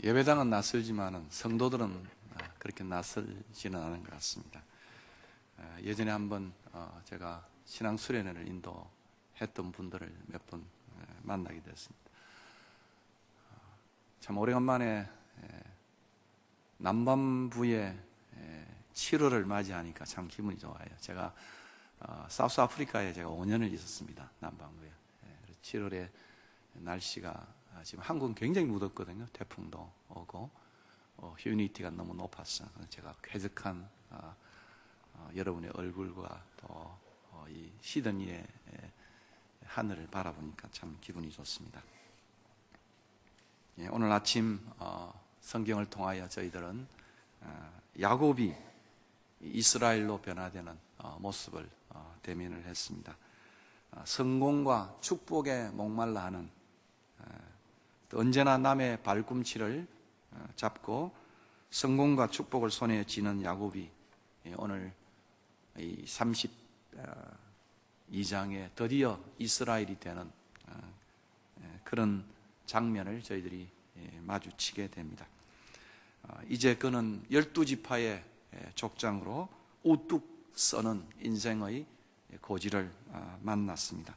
예배당은 낯설지만은 성도들은 그렇게 낯설지는 않은 것 같습니다. 예전에 한번 제가 신앙 수련회를 인도했던 분들을 몇 번 만나게 됐습니다. 참 오래간만에 남반부의 7월을 맞이하니까 참 기분이 좋아요. 제가 사우스 아프리카에 제가 5년을 있었습니다. 남반부에. 7월에 날씨가 지금 한국은 굉장히 무덥거든요. 태풍도 오고 휴미디티가 너무 높았어요. 제가 쾌적한 여러분의 얼굴과 또 이 시드니의 하늘을 바라보니까 참 기분이 좋습니다. 오늘 아침 성경을 통하여 저희들은 야곱이 이스라엘로 변화되는 모습을 대면을 했습니다. 성공과 축복에 목말라 하는, 언제나 남의 발꿈치를 잡고 성공과 축복을 손에 쥐는 야곱이 오늘 이 32장에 드디어 이스라엘이 되는 그런 장면을 저희들이 마주치게 됩니다. 이제 그는 12지파의 족장으로 우뚝 서는 인생의 고지를 만났습니다.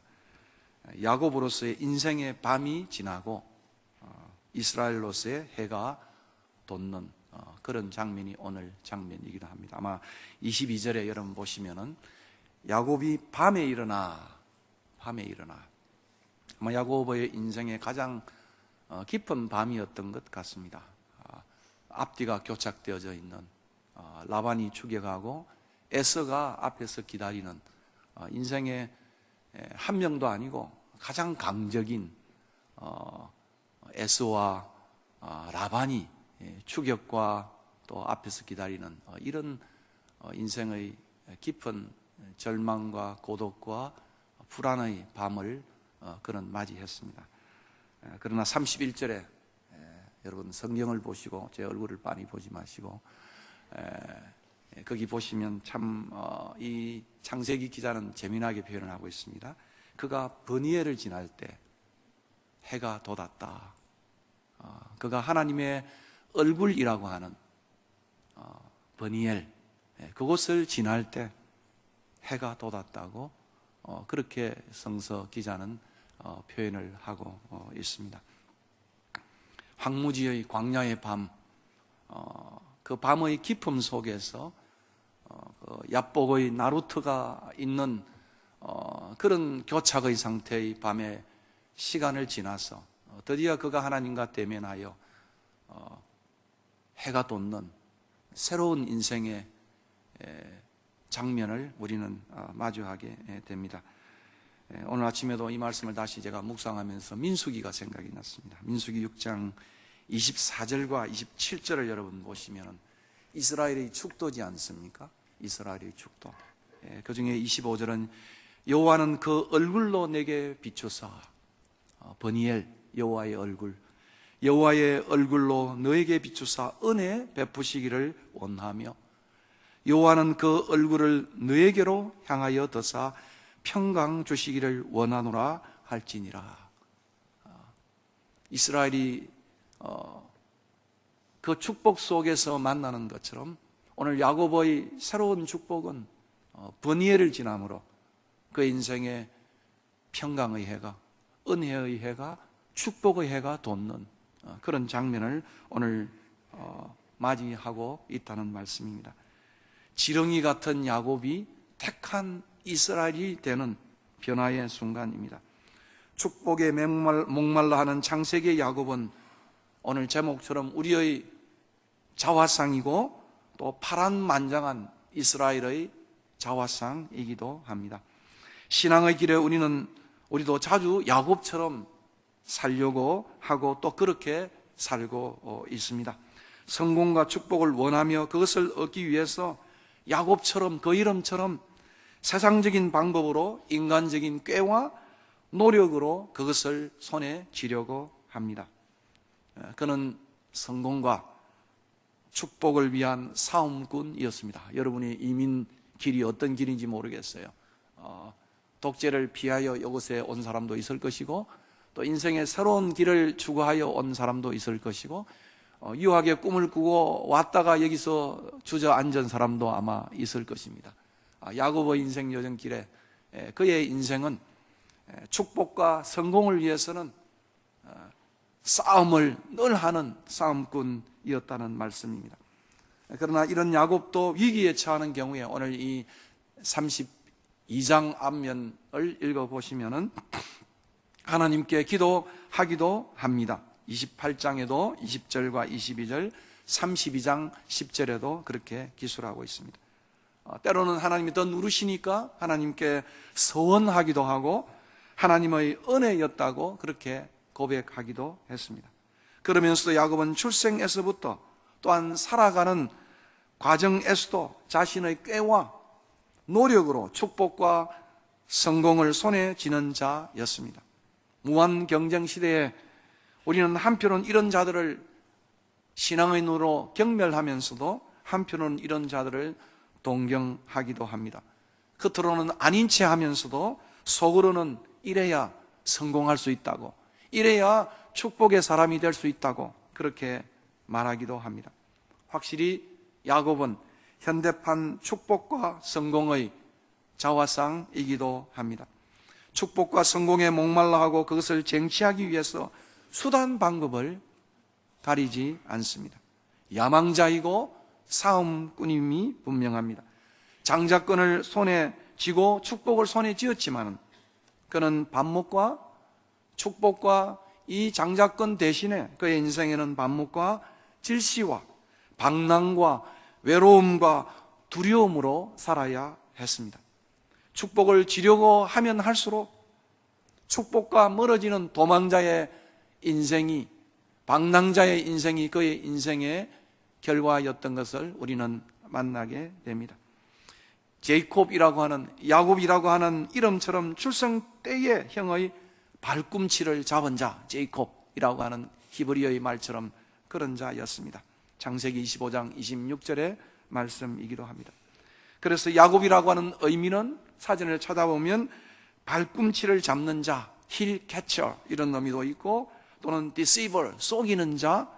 야곱으로서의 인생의 밤이 지나고 이스라엘로서의 해가 돋는 그런 장면이 오늘 장면이기도 합니다. 아마 22절에 여러분 보시면은 야곱이 밤에 일어나 아마 야곱의 인생의 가장 깊은 밤이었던 것 같습니다. 앞뒤가 교착되어져 있는, 라반이 죽여가고 에서가 앞에서 기다리는 인생의 한 명도 아니고 가장 강적인 에서와 라반이 추격과 또 앞에서 기다리는 이런 인생의 깊은 절망과 고독과 불안의 밤을 그는 맞이했습니다. 그러나 31절에 여러분 성경을 보시고 제 얼굴을 빤히 보지 마시고 거기 보시면 참 이 창세기 기자는 재미나게 표현을 하고 있습니다. 그가 버니엘을 지날 때 해가 돋았다. 그가 하나님의 얼굴이라고 하는 버니엘, 그곳을 지날 때 해가 돋았다고 그렇게 성서 기자는 표현을 하고 있습니다. 황무지의 광야의 밤, 그 밤의 깊음 속에서 그 야복의 나루트가 있는 그런 교착의 상태의 밤의 시간을 지나서 드디어 그가 하나님과 대면하여 해가 돋는 새로운 인생의 장면을 우리는 마주하게 됩니다. 오늘 아침에도 이 말씀을 다시 제가 묵상하면서 민수기가 생각이 났습니다. 민수기 6장 24절과 27절을 여러분 보시면 이스라엘의 축도지 않습니까? 이스라엘의 축도. 그 중에 25절은 여호와는 그 얼굴로 내게 비추사, 버니엘, 여호와의 얼굴, 여호와의 얼굴로 너에게 비추사 은혜 베푸시기를 원하며 여호와는 그 얼굴을 너에게로 향하여 드사 평강 주시기를 원하노라 할지니라. 이스라엘이 그 축복 속에서 만나는 것처럼 오늘 야곱의 새로운 축복은 버니엘을 지남으로 그 인생의 평강의 해가, 은혜의 해가, 축복의 해가 돋는 그런 장면을 오늘 맞이하고 있다는 말씀입니다. 지렁이 같은 야곱이 택한 이스라엘이 되는 변화의 순간입니다. 축복에 목말라 하는 창세기의 야곱은 오늘 제목처럼 우리의 자화상이고 또 파란만장한 이스라엘의 자화상이기도 합니다. 신앙의 길에 우리도 자주 야곱처럼 살려고 하고 또 그렇게 살고 있습니다. 성공과 축복을 원하며 그것을 얻기 위해서 야곱처럼, 그 이름처럼 세상적인 방법으로 인간적인 꾀와 노력으로 그것을 손에 쥐려고 합니다. 그는 성공과 축복을 위한 싸움꾼이었습니다. 여러분이 이민 길이 어떤 길인지 모르겠어요. 독재를 피하여 이곳에 온 사람도 있을 것이고 또 인생의 새로운 길을 추구하여 온 사람도 있을 것이고 유학의 꿈을 꾸고 왔다가 여기서 주저앉은 사람도 아마 있을 것입니다. 야고보의 인생 여정길에 그의 인생은 축복과 성공을 위해서는 싸움을 늘 하는 싸움꾼이었다는 말씀입니다. 그러나 이런 야곱도 위기에 처하는 경우에 오늘 이 32장 앞면을 읽어보시면은 하나님께 기도하기도 합니다. 28장에도 20절과 22절, 32장 10절에도 그렇게 기술하고 있습니다. 때로는 하나님이 더 누르시니까 하나님께 서원하기도 하고 하나님의 은혜였다고 그렇게 고백하기도 했습니다. 그러면서도 야곱은 출생에서부터 또한 살아가는 과정에서도 자신의 꾀와 노력으로 축복과 성공을 손에 쥐는 자였습니다. 무한 경쟁 시대에 우리는 한편은 이런 자들을 신앙의 눈으로 경멸하면서도 한편은 이런 자들을 동경하기도 합니다. 겉으로는 아닌 체 하면서도 속으로는 이래야 성공할 수 있다고, 이래야 축복의 사람이 될 수 있다고 그렇게 말하기도 합니다. 확실히 야곱은 현대판 축복과 성공의 자화상이기도 합니다. 축복과 성공에 목말라 하고 그것을 쟁취하기 위해서 수단 방법을 가리지 않습니다. 야망자이고 싸움꾼임이 분명합니다. 장자권을 손에 쥐고 축복을 손에 쥐었지만 그는 반목과 축복과 이 장자권 대신에 그의 인생에는 반목과 질시와 방랑과 외로움과 두려움으로 살아야 했습니다. 축복을 쥐려고 하면 할수록 축복과 멀어지는 도망자의 인생이, 방랑자의 인생이 그의 인생의 결과였던 것을 우리는 만나게 됩니다. 제이콥이라고 하는, 야곱이라고 하는 이름처럼 출생 때의 형의 발꿈치를 잡은 자, 제이콥이라고 하는 히브리어의 말처럼 그런 자였습니다. 창세기 25장 26절의 말씀이기도 합니다. 그래서 야곱이라고 하는 의미는 사전을 찾아보면 발꿈치를 잡는 자, 힐 캐처 이런 의미도 있고, 또는 deceiver, 속이는 자,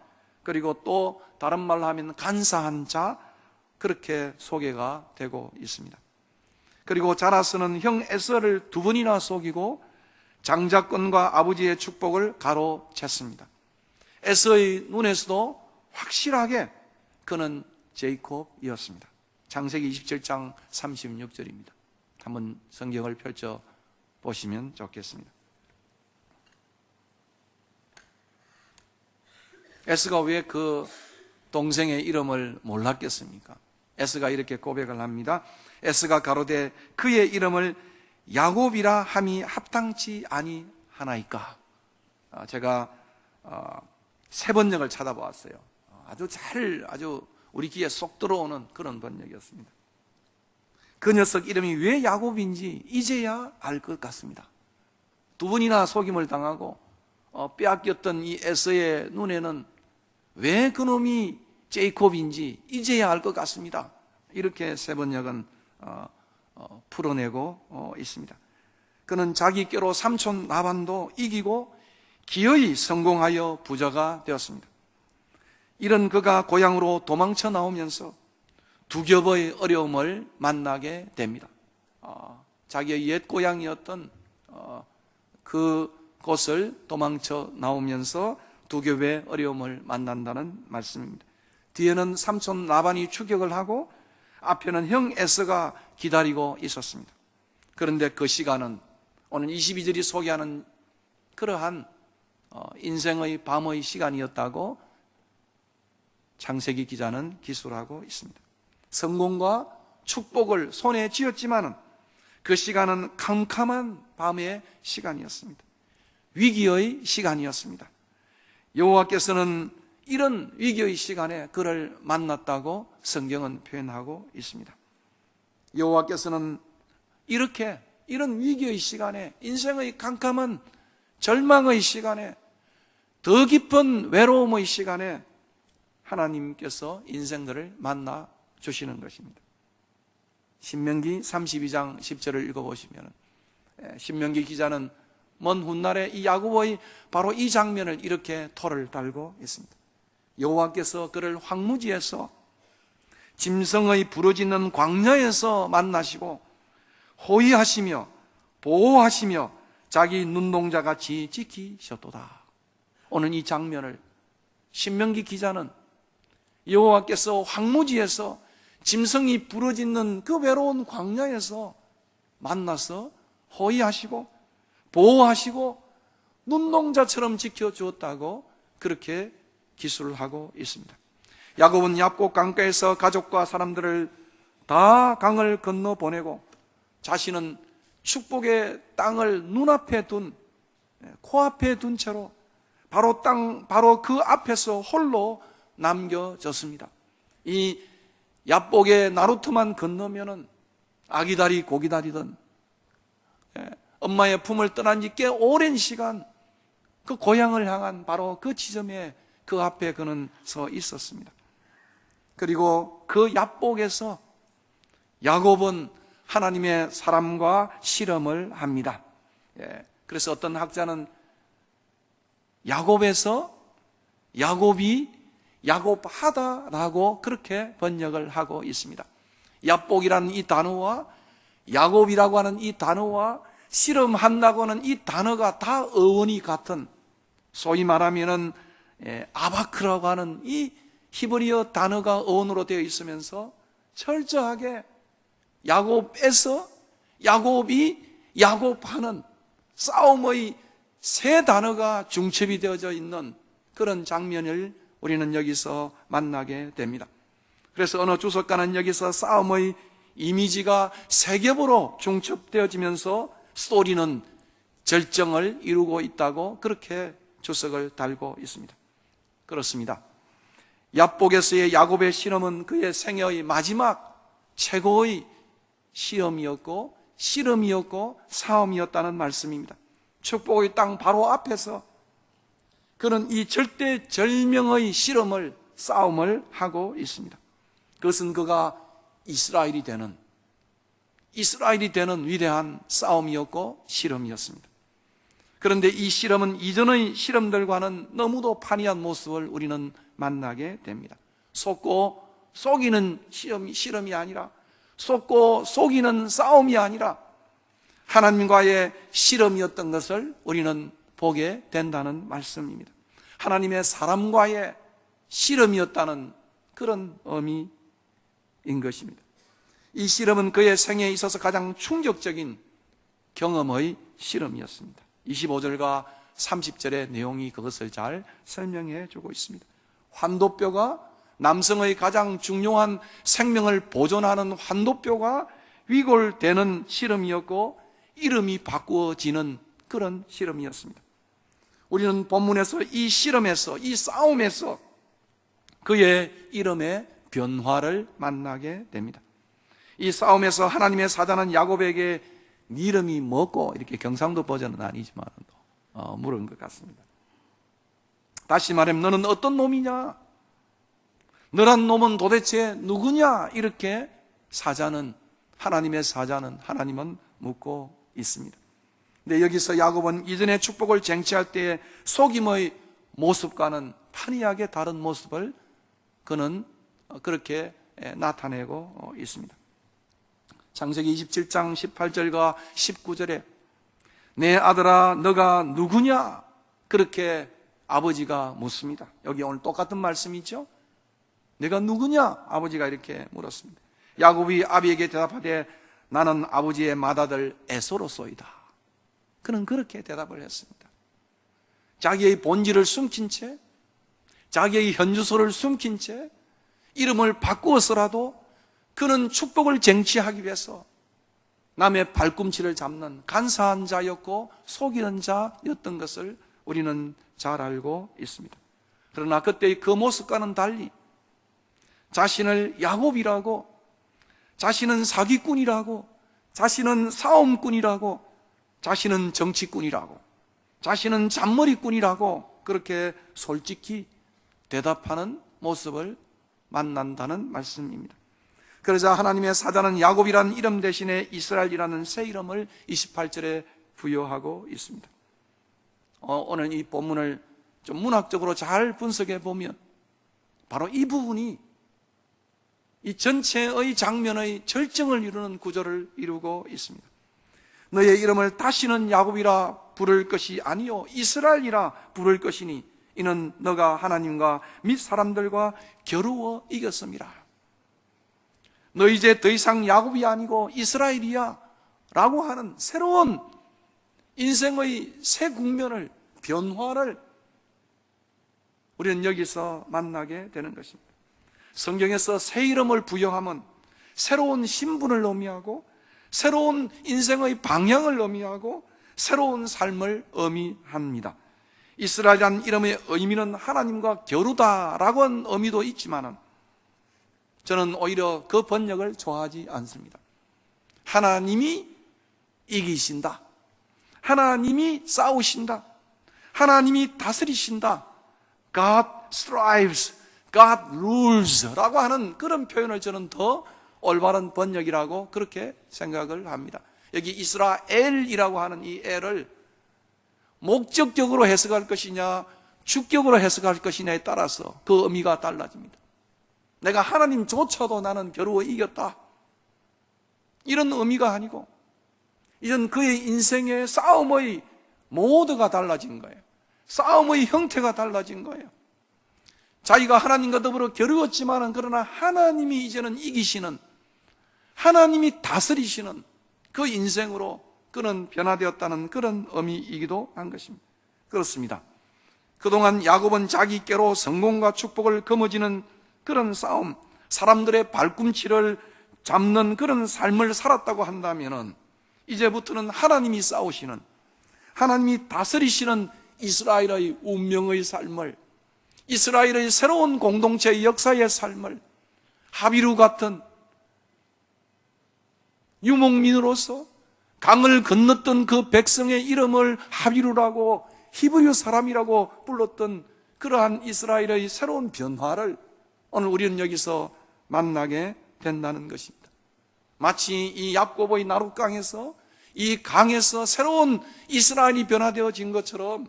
그리고 또 다른 말로 하면 간사한 자, 그렇게 소개가 되고 있습니다. 그리고 자라서는 형 에서를 두 번이나 속이고 장자권과 아버지의 축복을 가로챘습니다. 에서의 눈에서도 확실하게 그는 제이콥이었습니다. 창세기 27장 36절입니다. 한번 성경을 펼쳐 보시면 좋겠습니다. 에스가 왜 그 동생의 이름을 몰랐겠습니까? 에스가 이렇게 고백을 합니다. 에스가 가로되 그의 이름을 야곱이라 함이 합당치 아니하나이까. 제가 새 번역을 찾아보았어요. 아주 우리 귀에 쏙 들어오는 그런 번역이었습니다. 그 녀석 이름이 왜 야곱인지 이제야 알 것 같습니다. 두 번이나 속임을 당하고 빼앗겼던 이 에서의 눈에는 왜 그놈이 제이콥인지 이제야 알 것 같습니다. 이렇게 새 번역은 풀어내고 있습니다. 그는 자기 께로 삼촌 라반도 이기고 기어이 성공하여 부자가 되었습니다. 이런 그가 고향으로 도망쳐 나오면서 두 겹의 어려움을 만나게 됩니다. 자기의 옛 고향이었던 그 곳을 도망쳐 나오면서 두 겹의 어려움을 만난다는 말씀입니다. 뒤에는 삼촌 라반이 추격을 하고 앞에는 형 에서가 기다리고 있었습니다. 그런데 그 시간은 오늘 22절이 소개하는 그러한 인생의 밤의 시간이었다고 창세기 기자는 기술하고 있습니다. 성공과 축복을 손에 쥐었지만 그 시간은 캄캄한 밤의 시간이었습니다. 위기의 시간이었습니다. 여호와께서는 이런 위기의 시간에 그를 만났다고 성경은 표현하고 있습니다. 여호와께서는 이런 위기의 시간에, 인생의 캄캄한 절망의 시간에, 더 깊은 외로움의 시간에 하나님께서 인생들을 만나 주시는 것입니다. 신명기 32장 10절을 읽어보시면 신명기 기자는 먼 훗날에 이 야고보의 바로 이 장면을 이렇게 토를 달고 있습니다. 여호와께서 그를 황무지에서 짐승의 부르짖는 광야에서 만나시고 호위하시며 보호하시며 자기 눈동자같이 지키셨도다. 오늘 이 장면을 신명기 기자는 여호와께서 황무지에서 짐승이 부르짖는 그 외로운 광야에서 만나서 호위하시고 보호하시고 눈동자처럼 지켜주었다고 그렇게 기술을 하고 있습니다. 야곱은 얍곡 강가에서 가족과 사람들을 다 강을 건너 보내고 자신은 축복의 땅을 눈앞에 둔, 코앞에 둔 채로 바로 그 앞에서 홀로 남겨졌습니다. 이 얍곡의 나루트만 건너면은 아기다리 고기다리든 엄마의 품을 떠난 지 꽤 오랜 시간 그 고향을 향한 바로 그 지점에 그 앞에 그는 서 있었습니다. 그리고 그 얍곡에서 야곱은 하나님의 사람과 실험을 합니다. 그래서 어떤 학자는 야곱에서 야곱이 야곱하다라고 그렇게 번역을 하고 있습니다. 얍곡이라는 이 단어와 야곱이라고 하는 이 단어와 실험한다고 하는 이 단어가 다 어원이 같은, 소위 말하면은 아바크라고 하는 이 히브리어 단어가 어원으로 되어 있으면서 철저하게 야곱에서 야곱이 야곱하는 싸움의 세 단어가 중첩이 되어져 있는 그런 장면을 우리는 여기서 만나게 됩니다. 그래서 어느 주석가는 여기서 싸움의 이미지가 세 겹으로 중첩되어지면서 스토리는 절정을 이루고 있다고 그렇게 주석을 달고 있습니다. 그렇습니다. 얍곡에서의 야곱의 실험은 그의 생애의 마지막 최고의 시험이었고 실험이었고 싸움이었다는 말씀입니다. 축복의 땅 바로 앞에서 그는 이 절대절명의 실험을, 싸움을 하고 있습니다. 그것은 그가 이스라엘이 되는 위대한 싸움이었고 실험이었습니다. 그런데 이 실험은 이전의 실험들과는 너무도 판이한 모습을 우리는 만나게 됩니다. 속고 속이는 실험이 아니라, 속고 속이는 싸움이 아니라 하나님과의 실험이었던 것을 우리는 보게 된다는 말씀입니다. 하나님의 사람과의 실험이었다는 그런 의미인 것입니다. 이 실험은 그의 생애에 있어서 가장 충격적인 경험의 실험이었습니다. 25절과 30절의 내용이 그것을 잘 설명해 주고 있습니다. 환도뼈가, 남성의 가장 중요한 생명을 보존하는 환도뼈가 위골되는 실험이었고 이름이 바꾸어지는 그런 실험이었습니다. 우리는 본문에서 이 실험에서, 이 싸움에서 그의 이름의 변화를 만나게 됩니다. 이 싸움에서 하나님의 사자는 야곱에게 네 이름이 뭐고, 이렇게 경상도 버전은 아니지만 물은 것 같습니다. 다시 말하면 너는 어떤 놈이냐? 너란 놈은 도대체 누구냐? 이렇게 하나님의 사자는 하나님은 묻고 있습니다. 근데 여기서 야곱은 이전의 축복을 쟁취할 때의 속임의 모습과는 판이하게 다른 모습을 그는 그렇게 나타내고 있습니다. 창세기 27장 18절과 19절에 내 아들아 너가 누구냐? 그렇게 아버지가 묻습니다. 여기 오늘 똑같은 말씀이죠. 내가 누구냐? 아버지가 이렇게 물었습니다. 야곱이 아비에게 대답하되 나는 아버지의 맏아들 에서로소이다. 그는 그렇게 대답을 했습니다. 자기의 본질을 숨긴 채, 자기의 현주소를 숨긴 채 이름을 바꾸어서라도 그는 축복을 쟁취하기 위해서 남의 발꿈치를 잡는 간사한 자였고 속이는 자였던 것을 우리는 잘 알고 있습니다. 그러나 그때의 그 모습과는 달리 자신을 야곱이라고, 자신은 사기꾼이라고, 자신은 싸움꾼이라고, 자신은 정치꾼이라고, 자신은 잔머리꾼이라고 그렇게 솔직히 대답하는 모습을 만난다는 말씀입니다. 그러자 하나님의 사자는 야곱이라는 이름 대신에 이스라엘이라는 새 이름을 28절에 부여하고 있습니다. 오늘 이 본문을 좀 문학적으로 잘 분석해 보면 바로 이 부분이 이 전체의 장면의 절정을 이루는 구조를 이루고 있습니다. 너의 이름을 다시는 야곱이라 부를 것이 아니요 이스라엘이라 부를 것이니 이는 너가 하나님과 및 사람들과 겨루어 이겼음이라. 너 이제 더 이상 야곱이 아니고 이스라엘이야 라고 하는 새로운 인생의 새 국면을, 변화를 우리는 여기서 만나게 되는 것입니다. 성경에서 새 이름을 부여하면 새로운 신분을 의미하고 새로운 인생의 방향을 의미하고 새로운 삶을 의미합니다. 이스라엘이라는 이름의 의미는 하나님과 겨루다라고 하는 의미도 있지만 저는 오히려 그 번역을 좋아하지 않습니다. 하나님이 이기신다, 하나님이 싸우신다, 하나님이 다스리신다, God strives, God rules 라고 하는 그런 표현을 저는 더 올바른 번역이라고 그렇게 생각을 합니다. 여기 이스라엘이라고 하는 이 엘을 목적적으로 해석할 것이냐 주격으로 해석할 것이냐에 따라서 그 의미가 달라집니다. 내가 하나님조차도 나는 겨루어 이겼다, 이런 의미가 아니고 이젠 그의 인생의 싸움의 모드가 달라진 거예요. 싸움의 형태가 달라진 거예요. 자기가 하나님과 더불어 겨루었지만은 그러나 하나님이 이제는 이기시는, 하나님이 다스리시는 그 인생으로 그는 변화되었다는 그런 의미이기도 한 것입니다. 그렇습니다. 그동안 야곱은 자기께로 성공과 축복을 거머쥐는 그런 싸움, 사람들의 발꿈치를 잡는 그런 삶을 살았다고 한다면은 이제부터는 하나님이 싸우시는, 하나님이 다스리시는 이스라엘의 운명의 삶을, 이스라엘의 새로운 공동체의 역사의 삶을 하비루 같은 유목민으로서 강을 건넜던 그 백성의 이름을 하비루라고 히브리 사람이라고 불렀던 그러한 이스라엘의 새로운 변화를 오늘 우리는 여기서 만나게 된다는 것입니다. 마치 이 야고보의 나룻강에서, 이 강에서 새로운 이스라엘이 변화되어진 것처럼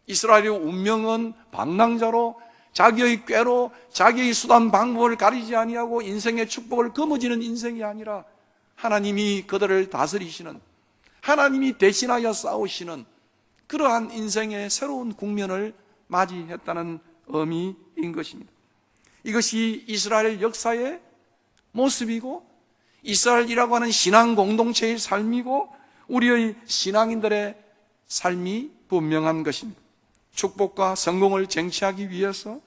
이스라엘의 운명은 방랑자로 자기의 꾀로 자기의 수단 방법을 가리지 아니하고 인생의 축복을 거머쥐는 인생이 아니라 하나님이 그들을 다스리시는, 하나님이 대신하여 싸우시는 그러한 인생의 새로운 국면을 맞이했다는 의미인 것입니다. 이것이 이스라엘 역사의 모습이고 이스라엘이라고 하는 신앙 공동체의 삶이고 우리의 신앙인들의 삶이 분명한 것입니다. 축복과 성공을 쟁취하기 위해서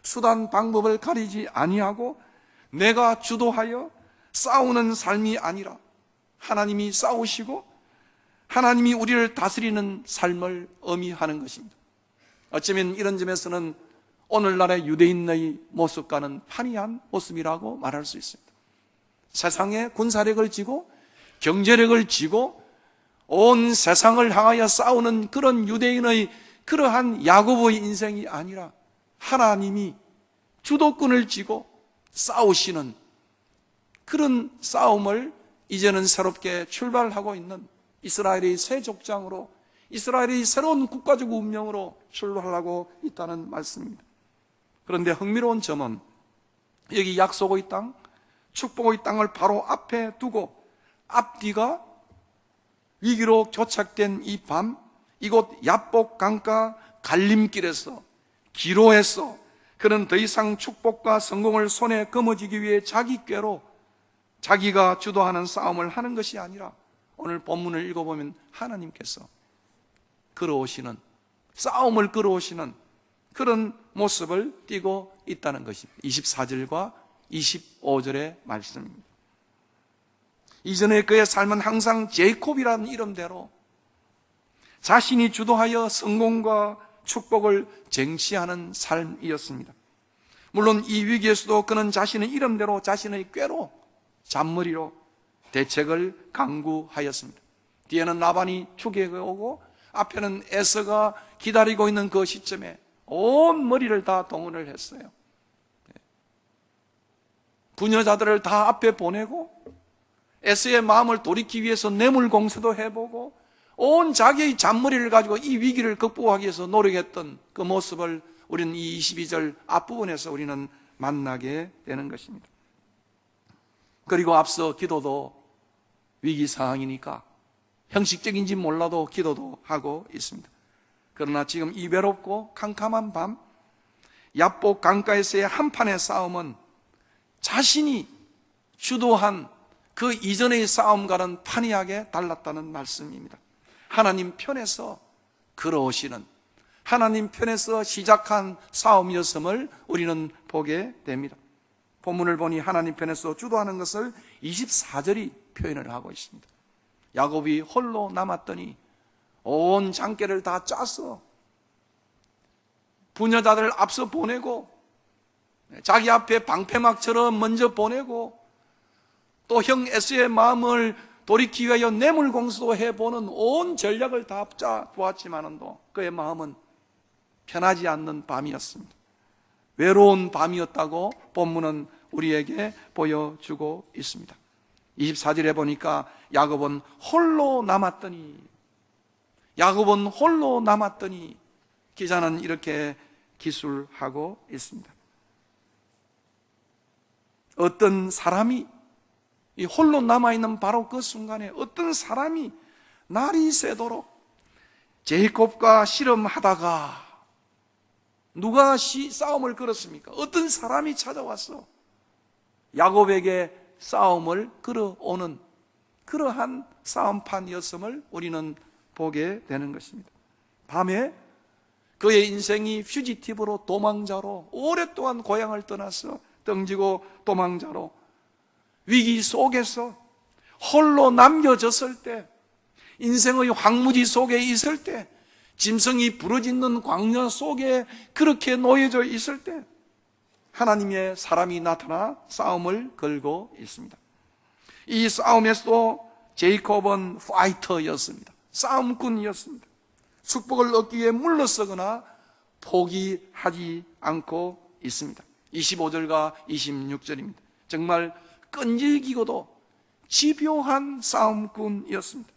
수단 방법을 가리지 아니하고 내가 주도하여 싸우는 삶이 아니라 하나님이 싸우시고 하나님이 우리를 다스리는 삶을 의미하는 것입니다. 어쩌면 이런 점에서는 오늘날의 유대인의 모습과는 판이한 모습이라고 말할 수 있습니다. 세상에 군사력을 쥐고 경제력을 쥐고 온 세상을 향하여 싸우는 그런 유대인의 그러한 야곱의 인생이 아니라 하나님이 주도권을 쥐고 싸우시는 그런 싸움을 이제는 새롭게 출발하고 있는 이스라엘의 새 족장으로, 이스라엘의 새로운 국가적 운명으로 출발하고 있다는 말씀입니다. 그런데 흥미로운 점은 여기 약속의 땅, 축복의 땅을 바로 앞에 두고 앞뒤가 위기로 교착된 이 밤, 이곳 야복 강가 갈림길에서, 기로에서 그는 더 이상 축복과 성공을 손에 거머쥐기 위해 자기 꾀로 자기가 주도하는 싸움을 하는 것이 아니라 오늘 본문을 읽어보면 하나님께서 끌어오시는, 싸움을 끌어오시는 그런 모습을 띠고 있다는 것입니다. 24절과 25절의 말씀입니다. 이전에 그의 삶은 항상 제이콥이라는 이름대로 자신이 주도하여 성공과 축복을 쟁취하는 삶이었습니다. 물론 이 위기에서도 그는 자신의 이름대로 자신의 꾀로, 잔머리로 대책을 강구하였습니다. 뒤에는 라반이 추격해 오고 앞에는 에서가 기다리고 있는 그 시점에 온 머리를 다 동원을 했어요. 부녀자들을 다 앞에 보내고 에서의 마음을 돌이키기 위해서 뇌물 공세도 해보고 온 자기의 잔머리를 가지고 이 위기를 극복하기 위해서 노력했던 그 모습을 우리는 이 22절 앞부분에서 우리는 만나게 되는 것입니다. 그리고 앞서 기도도 위기 상황이니까 형식적인지 몰라도 기도도 하고 있습니다. 그러나 지금 이 외롭고 캄캄한 밤 야복 강가에서의 한판의 싸움은 자신이 주도한 그 이전의 싸움과는 판이하게 달랐다는 말씀입니다. 하나님 편에서 걸어오시는, 하나님 편에서 시작한 싸움이었음을 우리는 보게 됩니다. 본문을 보니 하나님 편에서 주도하는 것을 24절이 표현을 하고 있습니다. 야곱이 홀로 남았더니 온 장계를 다 짜서 부녀자들을 앞서 보내고 자기 앞에 방패막처럼 먼저 보내고 또 형 에서의 마음을 돌이키기 위하여 뇌물공수도 해보는 온 전략을 다 짜보았지만도 그의 마음은 편하지 않는 밤이었습니다. 외로운 밤이었다고 본문은 우리에게 보여주고 있습니다. 24절에 보니까 야곱은 홀로 남았더니 기자는 이렇게 기술하고 있습니다. 어떤 사람이 이 홀로 남아있는 바로 그 순간에 어떤 사람이 날이 새도록 제이콥과 씨름하다가 누가 싸움을 걸었습니까? 어떤 사람이 찾아와서 야곱에게 싸움을 걸어오는 그러한 싸움판이었음을 우리는 보게 되는 것입니다. 밤에 그의 인생이 퓨지티브로 도망자로 오랫동안 고향을 떠나서 등지고 도망자로 위기 속에서 홀로 남겨졌을 때, 인생의 황무지 속에 있을 때, 짐승이 부르짖는 광야 속에 그렇게 놓여져 있을 때 하나님의 사람이 나타나 싸움을 걸고 있습니다. 이 싸움에서도 제이콥은 파이터였습니다. 싸움꾼이었습니다. 축복을 얻기 위해 물러서거나 포기하지 않고 있습니다. 25절과 26절입니다. 정말 끈질기고도 집요한 싸움꾼이었습니다.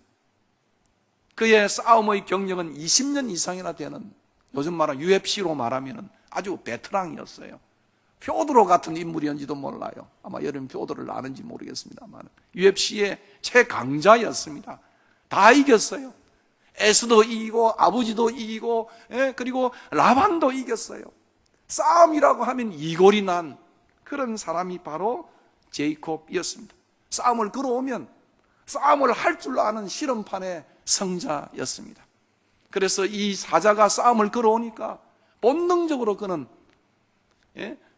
그의 싸움의 경력은 20년 이상이나 되는, 요즘 말하는 UFC로 말하면 아주 베테랑이었어요. 표도로 같은 인물이었는지도 몰라요. 아마 여러분 표도를 아는지 모르겠습니다만 UFC의 최강자였습니다. 다 이겼어요. 에스도 이기고 아버지도 이기고 그리고 라반도 이겼어요. 싸움이라고 하면 이골이 난 그런 사람이 바로 제이콥이었습니다. 싸움을 걸어오면 싸움을 할 줄 아는 실험판의 성자였습니다. 그래서 이 사자가 싸움을 걸어오니까 본능적으로 그는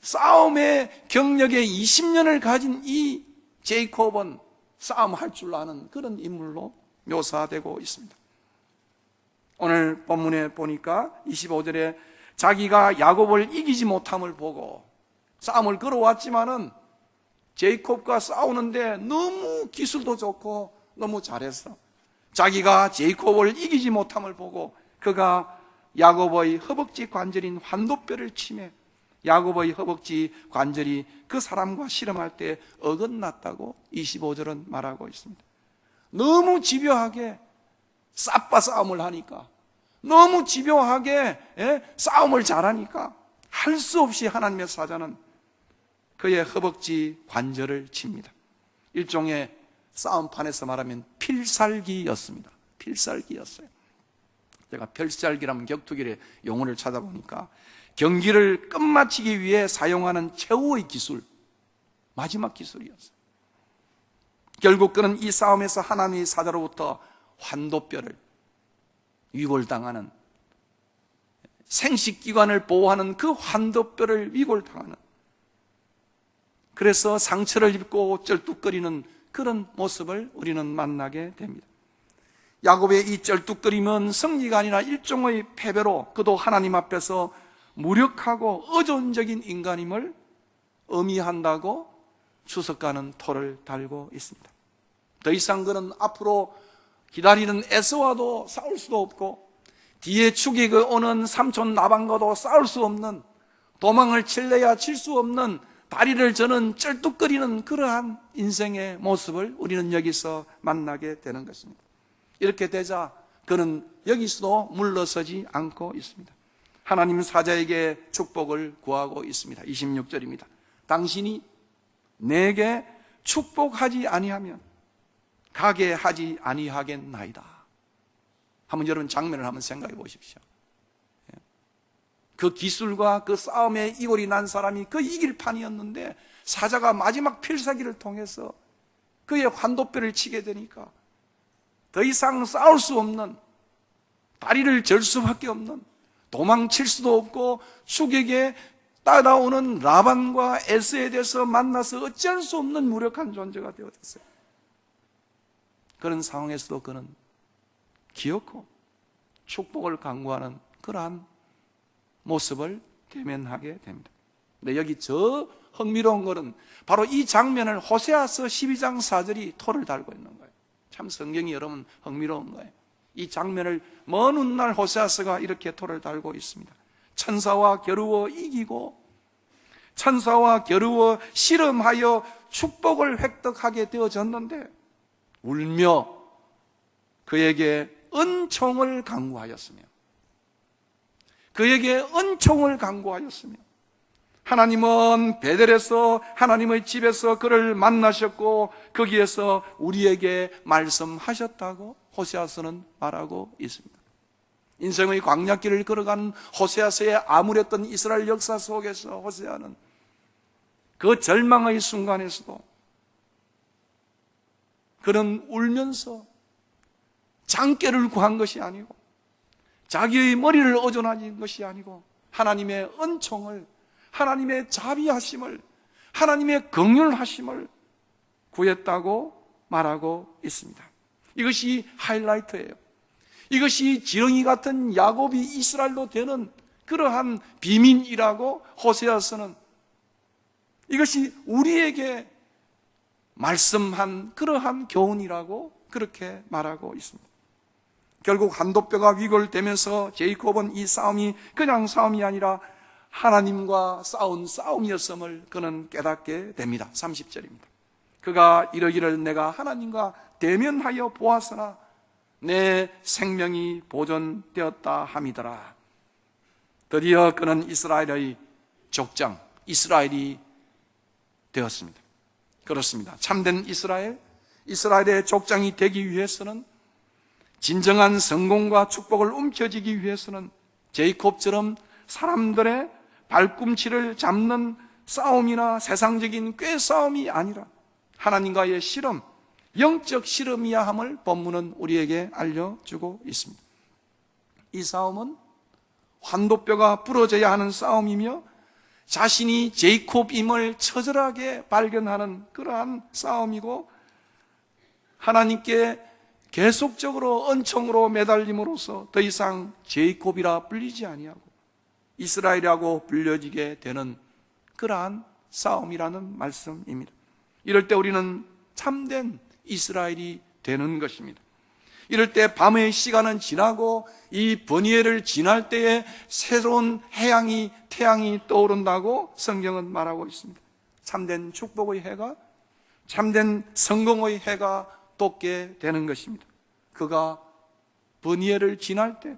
싸움의 경력에 20년을 가진 이 제이콥은 싸움할 줄 아는 그런 인물로 묘사되고 있습니다. 오늘 본문에 보니까 25절에 자기가 야곱을 이기지 못함을 보고 싸움을 걸어왔지만은 제이콥과 싸우는데 너무 기술도 좋고 너무 잘했어. 자기가 제이콥을 이기지 못함을 보고 그가 야곱의 허벅지 관절인 환도뼈를 치매 야곱의 허벅지 관절이 그 사람과 씨름할 때 어긋났다고 25절은 말하고 있습니다. 너무 집요하게 쌉바 싸움을 하니까, 너무 집요하게 싸움을 잘하니까 할 수 없이 하나님의 사자는 그의 허벅지 관절을 칩니다. 일종의 싸움판에서 말하면 필살기였습니다. 필살기였어요. 제가 필살기라면 격투기의 용어를 찾아보니까 경기를 끝마치기 위해 사용하는 최후의 기술, 마지막 기술이었어요. 결국 그는 이 싸움에서 하나님의 사자로부터 환도뼈를 위골당하는, 생식기관을 보호하는 그 환도뼈를 위골당하는, 그래서 상처를 입고 쩔뚝거리는 그런 모습을 우리는 만나게 됩니다. 야곱의 이 쩔뚝거림은 승리가 아니라 일종의 패배로 그도 하나님 앞에서 무력하고 의존적인 인간임을 의미한다고 주석가는 토를 달고 있습니다. 더 이상 그는 앞으로 기다리는 에서와도 싸울 수도 없고 뒤에 축이 오는 삼촌 라반과도 싸울 수 없는, 도망을 칠래야 칠 수 없는 다리를 저는 쩔뚝거리는 그러한 인생의 모습을 우리는 여기서 만나게 되는 것입니다. 이렇게 되자 그는 여기서도 물러서지 않고 있습니다. 하나님 사자에게 축복을 구하고 있습니다. 26절입니다. 당신이 내게 축복하지 아니하면 가게 하지 아니하겠나이다. 한번 여러분 장면을 한번 생각해 보십시오. 그 기술과 그 싸움에 이골이 난 사람이 그 이길 판이었는데 사자가 마지막 필살기를 통해서 그의 환도뼈를 치게 되니까 더 이상 싸울 수 없는, 다리를 절 수밖에 없는, 도망칠 수도 없고 죽에게 따라오는 라반과 에스에 대해서 만나서 어찌할 수 없는 무력한 존재가 되어졌어요. 그런 상황에서도 그는 기어코 축복을 강구하는 그러한 모습을 대면하게 됩니다. 근데 여기 저 흥미로운 것은 바로 이 장면을 호세아서 12장 4절이 토를 달고 있는 거예요. 참 성경이 여러분 흥미로운 거예요. 이 장면을 먼 훗날 호세아서가 이렇게 토를 달고 있습니다. 천사와 겨루어 이기고 천사와 겨루어 씨름하여 축복을 획득하게 되어졌는데 울며 그에게 은총을 강구하였으며 하나님은 베델에서 하나님의 집에서 그를 만나셨고 거기에서 우리에게 말씀하셨다고 호세아서는 말하고 있습니다. 인생의 광야길을 걸어가는 호세아서의 암울했던 이스라엘 역사 속에서 호세아는 그 절망의 순간에서도 그는 울면서 장깨를 구한 것이 아니고 자기의 머리를 어존하는 것이 아니고 하나님의 은총을, 하나님의 자비하심을, 하나님의 긍휼하심을 구했다고 말하고 있습니다. 이것이 하이라이트예요. 이것이 지렁이 같은 야곱이 이스라엘로 되는 그러한 비밀이라고 호세아서는 이것이 우리에게 말씀한 그러한 교훈이라고 그렇게 말하고 있습니다. 결국 한도뼈가 위골되면서 제이콥은 이 싸움이 그냥 싸움이 아니라 하나님과 싸운 싸움이었음을 그는 깨닫게 됩니다. 30절입니다. 그가 이러기를 내가 하나님과 대면하여 보았으나 내 생명이 보존되었다 함이더라. 드디어 그는 이스라엘의 족장, 이스라엘이 되었습니다. 그렇습니다. 참된 이스라엘의 족장이 되기 위해서는, 진정한 성공과 축복을 움켜쥐기 위해서는 제이콥처럼 사람들의 발꿈치를 잡는 싸움이나 세상적인 꾀싸움이 아니라 하나님과의 씨름, 영적 씨름이야 함을 본문은 우리에게 알려주고 있습니다. 이 싸움은 환도뼈가 부러져야 하는 싸움이며 자신이 제이콥임을 처절하게 발견하는 그러한 싸움이고, 하나님께 계속적으로 은총으로 매달림으로써 더 이상 제이콥이라 불리지 아니하고 이스라엘이라고 불려지게 되는 그러한 싸움이라는 말씀입니다. 이럴 때 우리는 참된 이스라엘이 되는 것입니다. 이럴 때 밤의 시간은 지나고 이 버니엘을 지날 때에 새로운 태양이 떠오른다고 성경은 말하고 있습니다. 참된 축복의 해가, 참된 성공의 해가 돋게 되는 것입니다. 그가 버니엘을 지날 때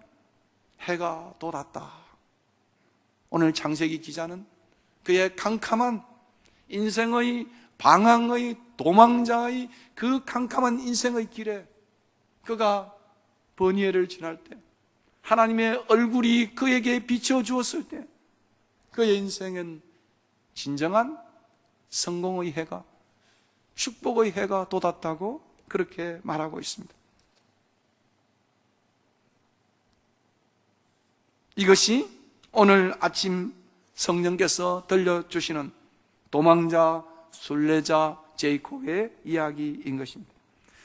해가 돋았다. 오늘 창세기 기자는 그의 캄캄한 인생의 방황의 도망자의 그 캄캄한 인생의 길에 그가 버니엘을 지날 때, 하나님의 얼굴이 그에게 비춰주었을 때 그의 인생은 진정한 성공의 해가, 축복의 해가 돋았다고 그렇게 말하고 있습니다. 이것이 오늘 아침 성령께서 들려주시는 도망자, 순례자 제이콥의 이야기인 것입니다.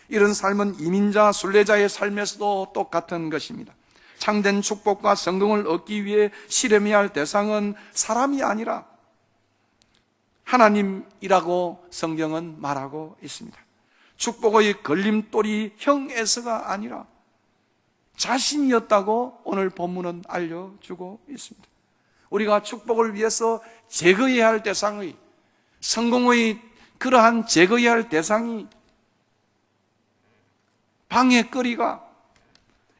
이런 삶은 이민자, 순례자의 삶에서도 똑같은 것입니다. 참된 축복과 성공을 얻기 위해 실험해야 할 대상은 사람이 아니라 하나님이라고 성경은 말하고 있습니다. 축복의 걸림돌이 형 에서가 아니라 자신이었다고 오늘 본문은 알려주고 있습니다. 우리가 축복을 위해서 제거해야 할 대상의, 성공의 그러한 제거해야 할 대상이 방해거리가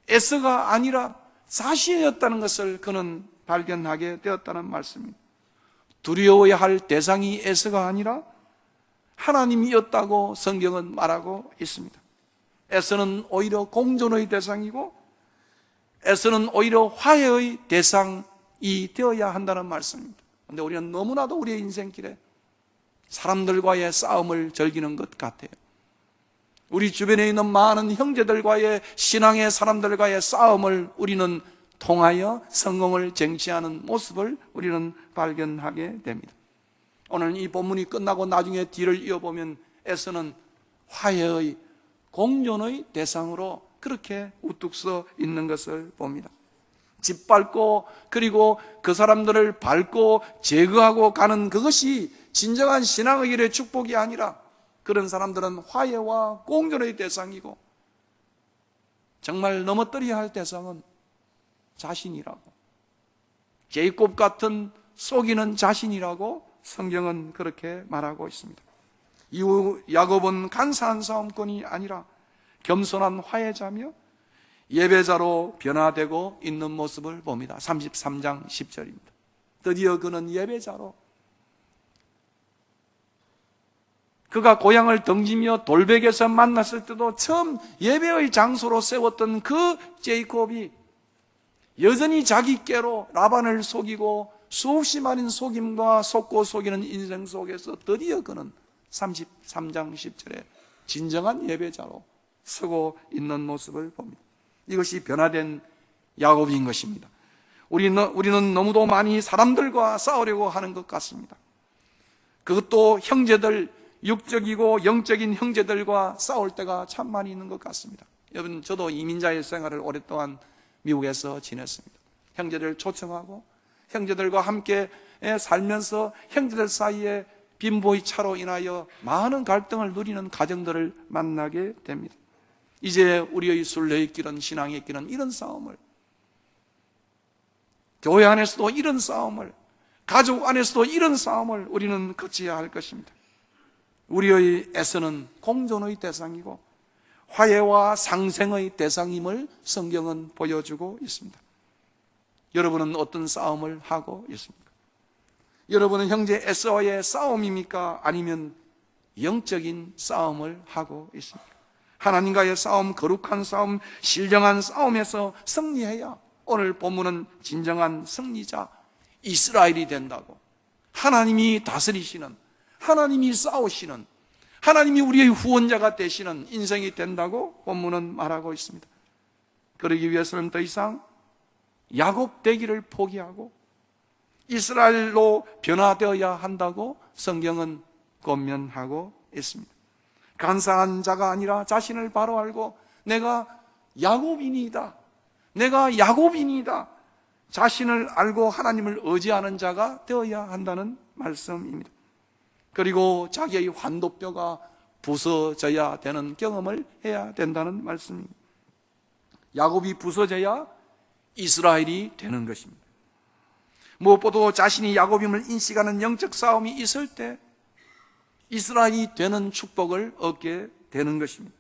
에서가 아니라 자신이었다는 것을 그는 발견하게 되었다는 말씀입니다. 두려워야 할 대상이 에서가 아니라 하나님이었다고 성경은 말하고 있습니다. 에서는 오히려 공존의 대상이고 에서는 오히려 화해의 대상이 되어야 한다는 말씀입니다. 그런데 우리는 너무나도 우리의 인생길에 사람들과의 싸움을 즐기는 것 같아요. 우리 주변에 있는 많은 형제들과의 신앙의 사람들과의 싸움을 우리는 통하여 성공을 쟁취하는 모습을 우리는 발견하게 됩니다. 오늘 이 본문이 끝나고 나중에 뒤를 이어보면 에서는 화해의 공존의 대상으로 그렇게 우뚝 서 있는 것을 봅니다. 짓밟고 그리고 그 사람들을 밟고 제거하고 가는 그것이 진정한 신앙의 길의 축복이 아니라 그런 사람들은 화해와 공존의 대상이고 정말 넘어뜨려야 할 대상은 자신이라고, 제이콥 같은 속이는 자신이라고 성경은 그렇게 말하고 있습니다. 이후 야곱은 간사한 싸움꾼이 아니라 겸손한 화해자며 예배자로 변화되고 있는 모습을 봅니다. 33장 10절입니다. 드디어 그는 예배자로, 그가 고향을 덩지며 돌백에서 만났을 때도 처음 예배의 장소로 세웠던 그 제이콥이 여전히 자기께로 라반을 속이고 수없이 많은 속임과 속고 속이는 인생 속에서 드디어 그는 33장 10절에 진정한 예배자로 서고 있는 모습을 봅니다. 이것이 변화된 야곱인 것입니다. 우리는 너무도 많이 사람들과 싸우려고 하는 것 같습니다. 그것도 형제들, 육적이고 영적인 형제들과 싸울 때가 참 많이 있는 것 같습니다. 여러분, 저도 이민자의 생활을 오랫동안 미국에서 지냈습니다. 형제들 초청하고 형제들과 함께 살면서 형제들 사이에 빈보의 차로 인하여 많은 갈등을 누리는 가정들을 만나게 됩니다. 이제 우리의 순례의 길은, 신앙의 길은 이런 싸움을, 교회 안에서도 이런 싸움을, 가족 안에서도 이런 싸움을 우리는 거쳐야 할 것입니다. 우리의 애서는 공존의 대상이고 화해와 상생의 대상임을 성경은 보여주고 있습니다. 여러분은 어떤 싸움을 하고 있습니까? 여러분은 형제 에서와의 싸움입니까? 아니면 영적인 싸움을 하고 있습니까? 하나님과의 싸움, 거룩한 싸움, 신령한 싸움에서 승리해야 오늘 본문은 진정한 승리자 이스라엘이 된다고, 하나님이 다스리시는, 하나님이 싸우시는, 하나님이 우리의 후원자가 되시는 인생이 된다고 본문은 말하고 있습니다. 그러기 위해서는 더 이상 야곱 되기를 포기하고 이스라엘로 변화되어야 한다고 성경은 권면하고 있습니다. 간사한 자가 아니라 자신을 바로 알고 내가 야곱인이다, 내가 야곱인이다, 자신을 알고 하나님을 의지하는 자가 되어야 한다는 말씀입니다. 그리고 자기의 환도뼈가 부서져야 되는 경험을 해야 된다는 말씀입니다. 야곱이 부서져야 이스라엘이 되는 것입니다. 무엇보다 자신이 야곱임을 인식하는 영적 싸움이 있을 때 이스라엘이 되는 축복을 얻게 되는 것입니다.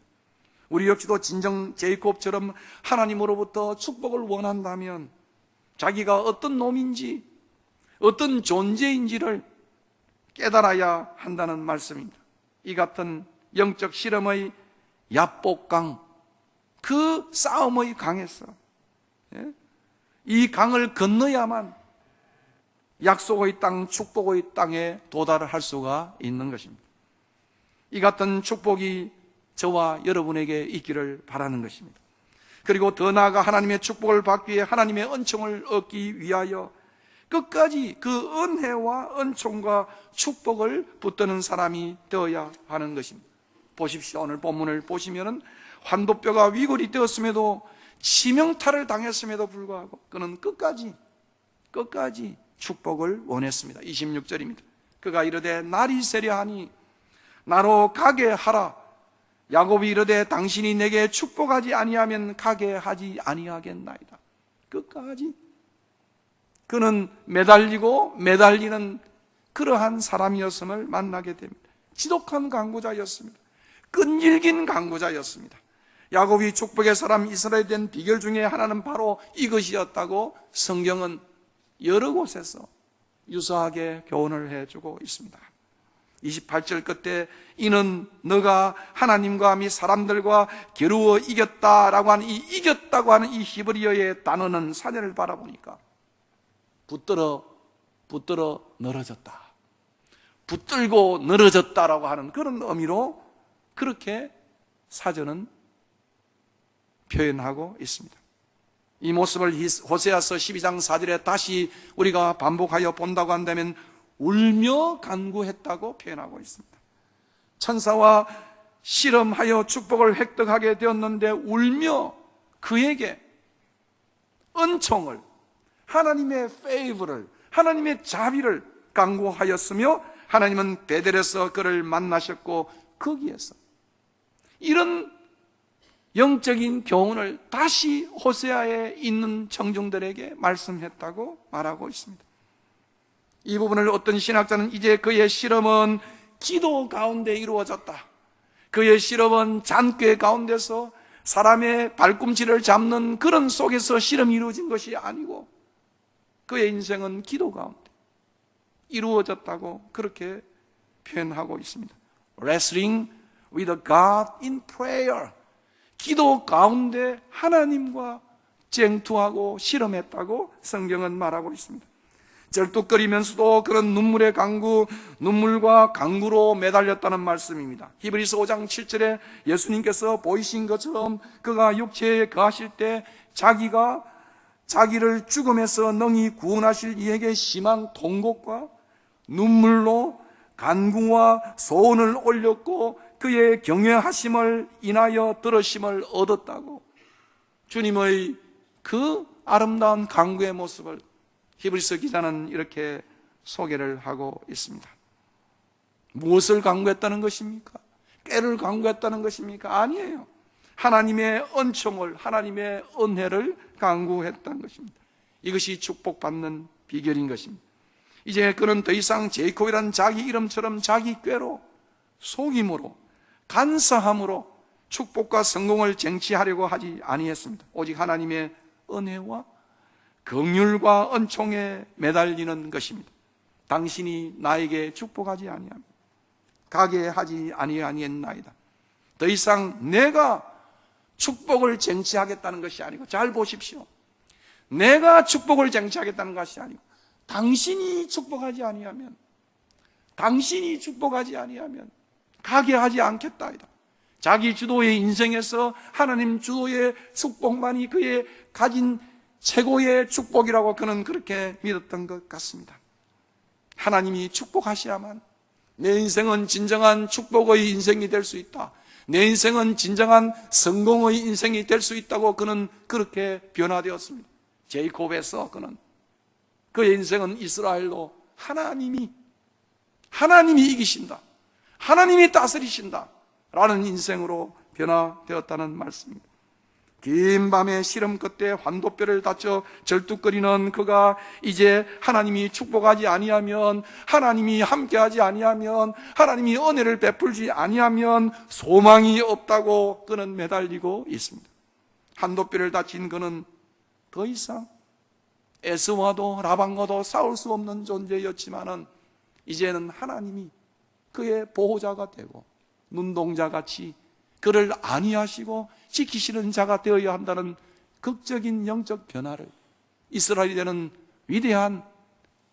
우리 역시도 진정 제이콥처럼 하나님으로부터 축복을 원한다면 자기가 어떤 놈인지, 어떤 존재인지를 깨달아야 한다는 말씀입니다. 이 같은 영적 실험의 야복강, 그 싸움의 강에서 이 강을 건너야만 약속의 땅, 축복의 땅에 도달을 할 수가 있는 것입니다. 이 같은 축복이 저와 여러분에게 있기를 바라는 것입니다. 그리고 더 나아가 하나님의 축복을 받기 위해 하나님의 은총을 얻기 위하여 끝까지 그 은혜와 은총과 축복을 붙드는 사람이 되어야 하는 것입니다. 보십시오. 오늘 본문을 보시면은 환도뼈가 위골이 되었음에도 치명타를 당했음에도 불구하고 그는 끝까지 축복을 원했습니다. 26절입니다. 그가 이르되 날이 세려하니 나로 가게 하라. 야곱이 이르되 당신이 내게 축복하지 아니하면 가게 하지 아니하겠나이다. 끝까지 그는 매달리고 매달리는 그러한 사람이었음을 만나게 됩니다. 지독한 강구자였습니다. 끈질긴 강구자였습니다. 야곱이 축복의 사람 이스라엘에 된 비결 중에 하나는 바로 이것이었다고 성경은 여러 곳에서 유사하게 교훈을 해주고 있습니다. 28절 끝에 이는 너가 하나님과 및 사람들과 겨루어 이겼다라고 하는 이 이겼다고 하는 이 히브리어의 단어는 사전을 바라보니까 붙들어 늘어졌다, 붙들고 늘어졌다라고 하는 그런 의미로 그렇게 사전은 표현하고 있습니다. 이 모습을 호세아서 12장 4절에 다시 우리가 반복하여 본다고 한다면 울며 간구했다고 표현하고 있습니다. 천사와 실험하여 축복을 획득하게 되었는데 울며 그에게 은총을, 하나님의 페이브를, 하나님의 자비를 간구하였으며 하나님은 베델에서 그를 만나셨고 거기에서 이런 영적인 교훈을 다시 호세아에 있는 청중들에게 말씀했다고 말하고 있습니다. 이 부분을 어떤 신학자는 이제 그의 실험은 기도 가운데 이루어졌다, 그의 실험은 잔꾀 가운데서 사람의 발꿈치를 잡는 그런 속에서 실험이 이루어진 것이 아니고 그의 인생은 기도 가운데 이루어졌다고 그렇게 표현하고 있습니다. Wrestling with God in prayer, 기도 가운데 하나님과 쟁투하고 실험했다고 성경은 말하고 있습니다. 절뚝거리면서도 그런 눈물과 강구로 매달렸다는 말씀입니다. 히브리서 5장 7절에 예수님께서 보이신 것처럼 그가 육체에 거하실 때 자기를 죽음에서 능히 구원하실 이에게 심한 통곡과 눈물로 간구와 소원을 올렸고 그의 경외하심을 인하여 들으심을 얻었다고, 주님의 그 아름다운 간구의 모습을 히브리서 기자는 이렇게 소개를 하고 있습니다. 무엇을 간구했다는 것입니까? 꾀를 간구했다는 것입니까? 아니에요. 하나님의 은총을, 하나님의 은혜를 간구했다는 것입니다. 이것이 축복받는 비결인 것입니다. 이제 그는 더 이상 제이콥이라는 자기 이름처럼 자기 꾀로, 속임으로, 간사함으로 축복과 성공을 쟁취하려고 하지 아니했습니다. 오직 하나님의 은혜와 긍휼과 은총에 매달리는 것입니다. 당신이 나에게 축복하지 아니하면 가게 하지 아니하겠나이다. 더 이상 내가 축복을 쟁취하겠다는 것이 아니고, 잘 보십시오, 내가 축복을 쟁취하겠다는 것이 아니고 당신이 축복하지 아니하면 가게 하지 않겠다이다. 자기 주도의 인생에서 하나님 주도의 축복만이 그의 가진 최고의 축복이라고 그는 그렇게 믿었던 것 같습니다. 하나님이 축복하셔야만 내 인생은 진정한 축복의 인생이 될 수 있다, 내 인생은 진정한 성공의 인생이 될 수 있다고 그는 그렇게 변화되었습니다. 제이콥에서 그의 인생은 이스라엘로 하나님이 이기신다, 하나님이 다스리신다 라는 인생으로 변화되었다는 말씀입니다. 긴 밤의 실험 끝에 환도뼈를 다쳐 절뚝거리는 그가 이제 하나님이 축복하지 아니하면, 하나님이 함께하지 아니하면, 하나님이 은혜를 베풀지 아니하면 소망이 없다고 그는 매달리고 있습니다. 환도뼈를 다친 그는 더 이상 에스와도 라반과도 싸울 수 없는 존재였지만은 이제는 하나님이 그의 보호자가 되고 눈동자같이 그를 안위하시고 지키시는 자가 되어야 한다는 극적인 영적 변화를, 이스라엘이 되는 위대한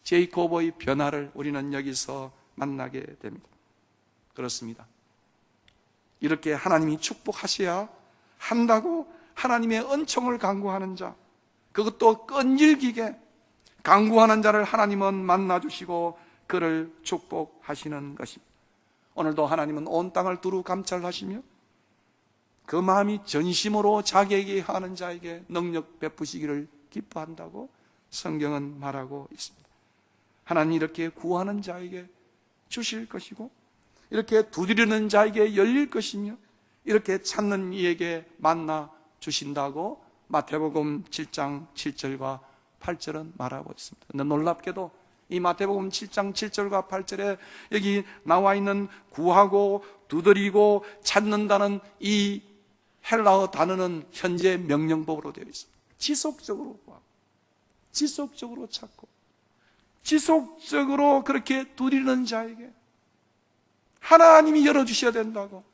제이콥의 변화를 우리는 여기서 만나게 됩니다. 그렇습니다. 이렇게 하나님이 축복하셔야 한다고 하나님의 은총을 간구하는 자, 그것도 끈질기게 간구하는 자를 하나님은 만나주시고 그를 축복하시는 것입니다. 오늘도 하나님은 온 땅을 두루 감찰하시며 그 마음이 전심으로 자기에게 하는 자에게 능력 베푸시기를 기뻐한다고 성경은 말하고 있습니다. 하나님 이렇게 구하는 자에게 주실 것이고, 이렇게 두드리는 자에게 열릴 것이며, 이렇게 찾는 이에게 만나 주신다고 마태복음 7장 7절과 8절은 말하고 있습니다. 근데 놀랍게도 이 마태복음 7장 7절과 8절에 여기 나와 있는 구하고 두드리고 찾는다는 이 헬라어 단어는 현재 명령법으로 되어 있습니다. 지속적으로 구하고 지속적으로 찾고 지속적으로 그렇게 두리는 자에게 하나님이 열어주셔야 된다고,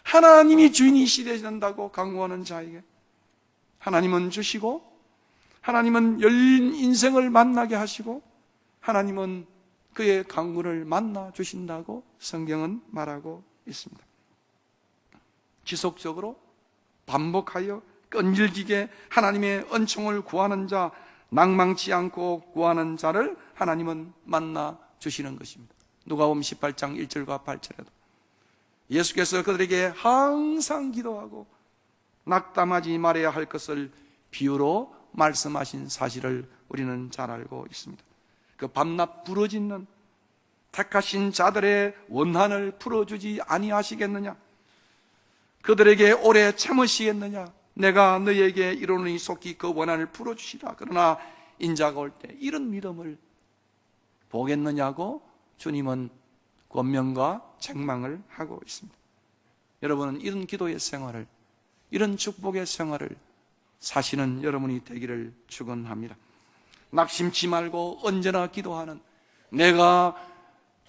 하나님이 주인이시되야 된다고 강구하는 자에게 하나님은 주시고, 하나님은 열린 인생을 만나게 하시고, 하나님은 그의 강구를 만나 주신다고 성경은 말하고 있습니다. 지속적으로 반복하여 끈질기게 하나님의 은총을 구하는 자, 낭망치 않고 구하는 자를 하나님은 만나 주시는 것입니다. 누가복음 18장 1절과 8절에도 예수께서 그들에게 항상 기도하고 낙담하지 말아야 할 것을 비유로 말씀하신 사실을 우리는 잘 알고 있습니다. 그 밤낮 부르짖는 택하신 자들의 원한을 풀어주지 아니하시겠느냐? 그들에게 오래 참으시겠느냐? 내가 너희에게 이르노니 속히 그 원한을 풀어주시라. 그러나 인자가 올 때 이런 믿음을 보겠느냐고 주님은 권면과 책망을 하고 있습니다. 여러분은 이런 기도의 생활을, 이런 축복의 생활을 사시는 여러분이 되기를 축원합니다. 낙심치 말고 언제나 기도하는, 내가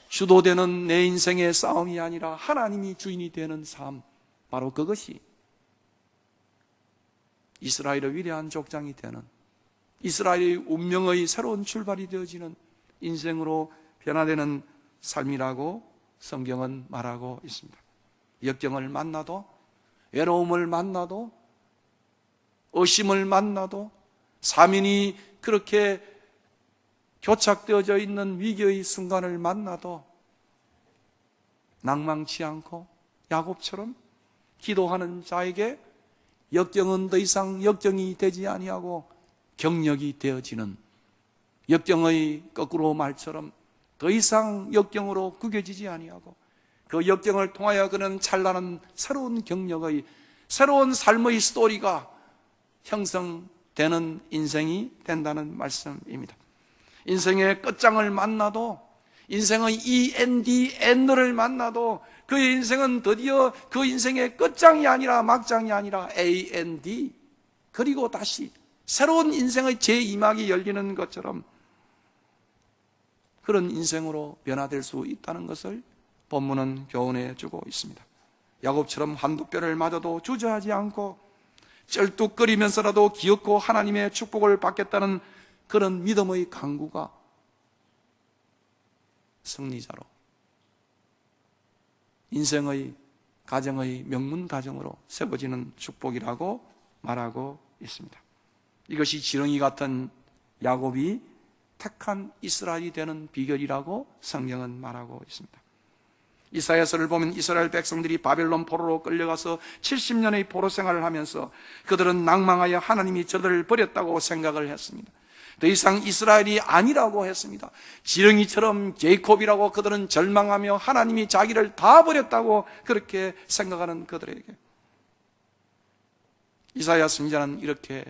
주도되는 내 인생의 싸움이 아니라 하나님이 주인이 되는 삶, 바로 그것이 이스라엘의 위대한 족장이 되는, 이스라엘의 운명의 새로운 출발이 되어지는 인생으로 변화되는 삶이라고 성경은 말하고 있습니다. 역경을 만나도, 외로움을 만나도, 의심을 만나도, 사면이 그렇게 교착되어져 있는 위기의 순간을 만나도 낭망치 않고 야곱처럼 기도하는 자에게 역경은 더 이상 역경이 되지 아니하고 경력이 되어지는, 역경의 거꾸로 말처럼 더 이상 역경으로 구겨지지 아니하고 그 역경을 통하여 그는 찬란한 새로운 경력의, 새로운 삶의 스토리가 형성되는 인생이 된다는 말씀입니다. 인생의 끝장을 만나도, 인생의 END를 만나도 그의 인생은 드디어 그 인생의 끝장이 아니라 막장이 아니라 AND, 그리고 다시 새로운 인생의 제2막이 열리는 것처럼 그런 인생으로 변화될 수 있다는 것을 본문은 교훈해 주고 있습니다. 야곱처럼 한두 뼈를 맞아도 주저하지 않고 쩔뚝거리면서라도 기어코 하나님의 축복을 받겠다는 그런 믿음의 강구가 승리자로, 인생의 가정의 명문 가정으로 세워지는 축복이라고 말하고 있습니다. 이것이 지렁이 같은 야곱이 택한 이스라엘이 되는 비결이라고 성경은 말하고 있습니다. 이사야서를 보면 이스라엘 백성들이 바벨론 포로로 끌려가서 70년의 포로 생활을 하면서 그들은 낭망하여 하나님이 저들을 버렸다고 생각을 했습니다. 더 이상 이스라엘이 아니라고 했습니다. 지렁이처럼 제이콥이라고 그들은 절망하며 하나님이 자기를 다 버렸다고 그렇게 생각하는 그들에게 이사야 선지자는 이렇게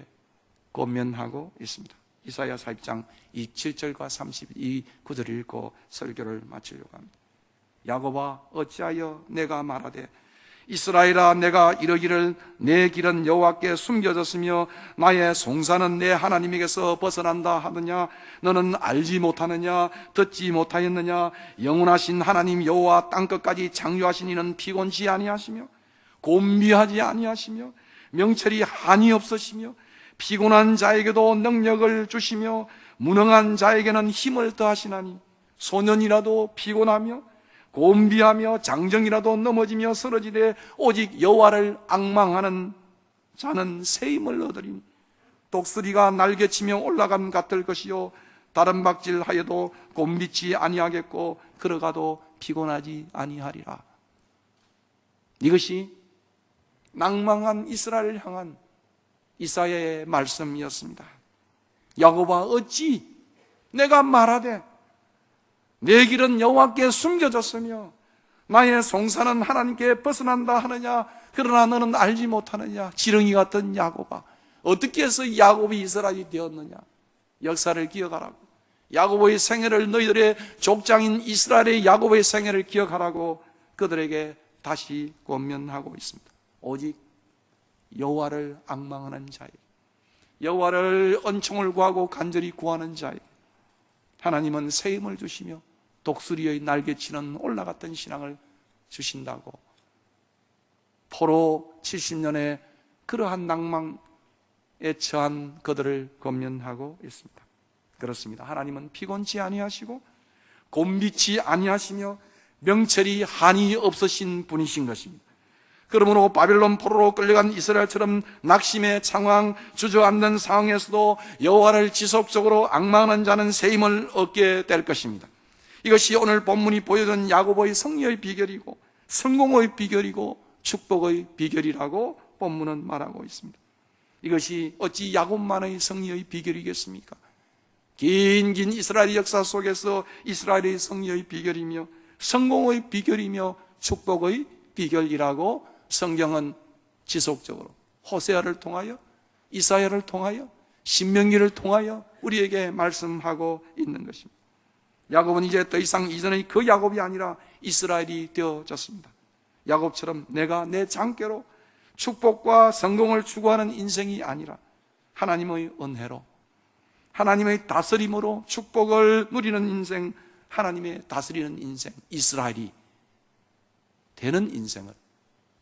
권면하고 있습니다. 이사야 40장 27절과 32 구절을 읽고 설교를 마치려고 합니다. 야곱아 어찌하여 내가 말하되 이스라엘아 내가 이르기를 내 길은 여호와께 숨겨졌으며 나의 송사는 내 하나님에게서 벗어난다 하느냐? 너는 알지 못하느냐? 듣지 못하였느냐? 영원하신 하나님 여호와 땅끝까지 창조하신 이는 피곤치 아니하시며 곤비하지 아니하시며 명철이 한이 없으시며 피곤한 자에게도 능력을 주시며 무능한 자에게는 힘을 더하시나니 소년이라도 피곤하며 곤비하며 장정이라도 넘어지며 쓰러지되 오직 여호와를 앙망하는 자는 새 힘을 얻으리니 독수리가 날개치며 올라간 같을 것이요 다른 박질하여도 곤비치 아니하겠고 걸어가도 피곤하지 아니하리라. 이것이 낭망한 이스라엘을 향한 이사야의 말씀이었습니다. 야곱아 어찌 내가 말하되 내 길은 여호와께 숨겨졌으며 나의 송사는 하나님께 벗어난다 하느냐? 그러나 너는 알지 못하느냐? 지렁이 같은 야곱아 어떻게 해서 야곱이 이스라엘이 되었느냐? 역사를 기억하라고, 야곱의 생애를, 너희들의 족장인 이스라엘의 야곱의 생애를 기억하라고 그들에게 다시 권면하고 있습니다. 오직 여호와를 앙망하는 자에게, 여호와를 은총을 구하고 간절히 구하는 자에게 하나님은 새 힘을 주시며 독수리의 날개치는 올라갔던 신앙을 주신다고 포로 70년의 그러한 낭망에 처한 그들을 권면하고 있습니다. 그렇습니다. 하나님은 피곤치 아니하시고 곤비치 아니하시며 명철이 한이 없으신 분이신 것입니다. 그러므로 바벨론 포로로 끌려간 이스라엘처럼 낙심의 상황, 주저앉는 상황에서도 여호와를 지속적으로 앙망하는 자는 새 힘을 얻게 될 것입니다. 이것이 오늘 본문이 보여준 야고보의 승리의 비결이고 성공의 비결이고 축복의 비결이라고 본문은 말하고 있습니다. 이것이 어찌 야곱만의 승리의 비결이겠습니까? 긴 이스라엘의 역사 속에서 이스라엘의 승리의 비결이며 성공의 비결이며 축복의 비결이라고 성경은 지속적으로 호세아를 통하여 이사야를 통하여 신명기를 통하여 우리에게 말씀하고 있는 것입니다. 야곱은 이제 더 이상 이전의 그 야곱이 아니라 이스라엘이 되어졌습니다. 야곱처럼 내가 내 장께로 축복과 성공을 추구하는 인생이 아니라 하나님의 은혜로 하나님의 다스림으로 축복을 누리는 인생, 하나님의 다스리는 인생, 이스라엘이 되는 인생을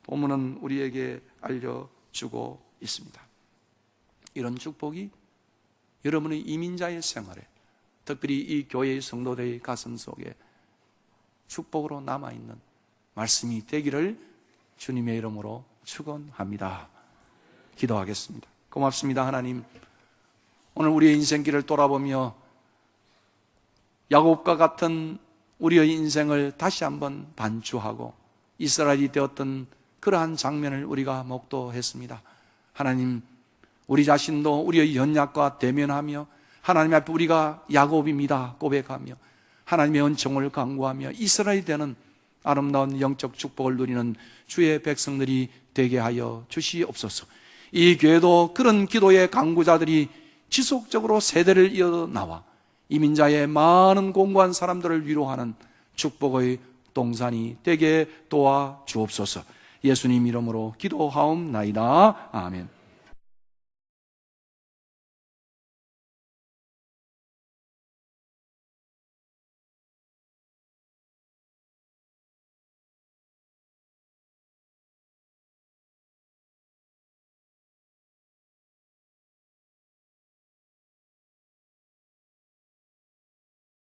본문은 우리에게 알려주고 있습니다. 이런 축복이 여러분의 이민자의 생활에, 특별히 이 교회의 성도들의 가슴 속에 축복으로 남아있는 말씀이 되기를 주님의 이름으로 축원합니다. 기도하겠습니다. 고맙습니다. 하나님, 오늘 우리의 인생길을 돌아보며 야곱과 같은 우리의 인생을 다시 한번 반추하고 이스라엘이 되었던 그러한 장면을 우리가 목도했습니다. 하나님, 우리 자신도 우리의 연약과 대면하며 하나님 앞에 우리가 야곱입니다 고백하며 하나님의 은총을 강구하며 이스라엘이 되는 아름다운 영적 축복을 누리는 주의 백성들이 되게 하여 주시옵소서. 이 교회도 그런 기도의 강구자들이 지속적으로 세대를 이어 나와 이민자의 많은 공고한 사람들을 위로하는 축복의 동산이 되게 도와주옵소서. 예수님 이름으로 기도하옵나이다. 아멘.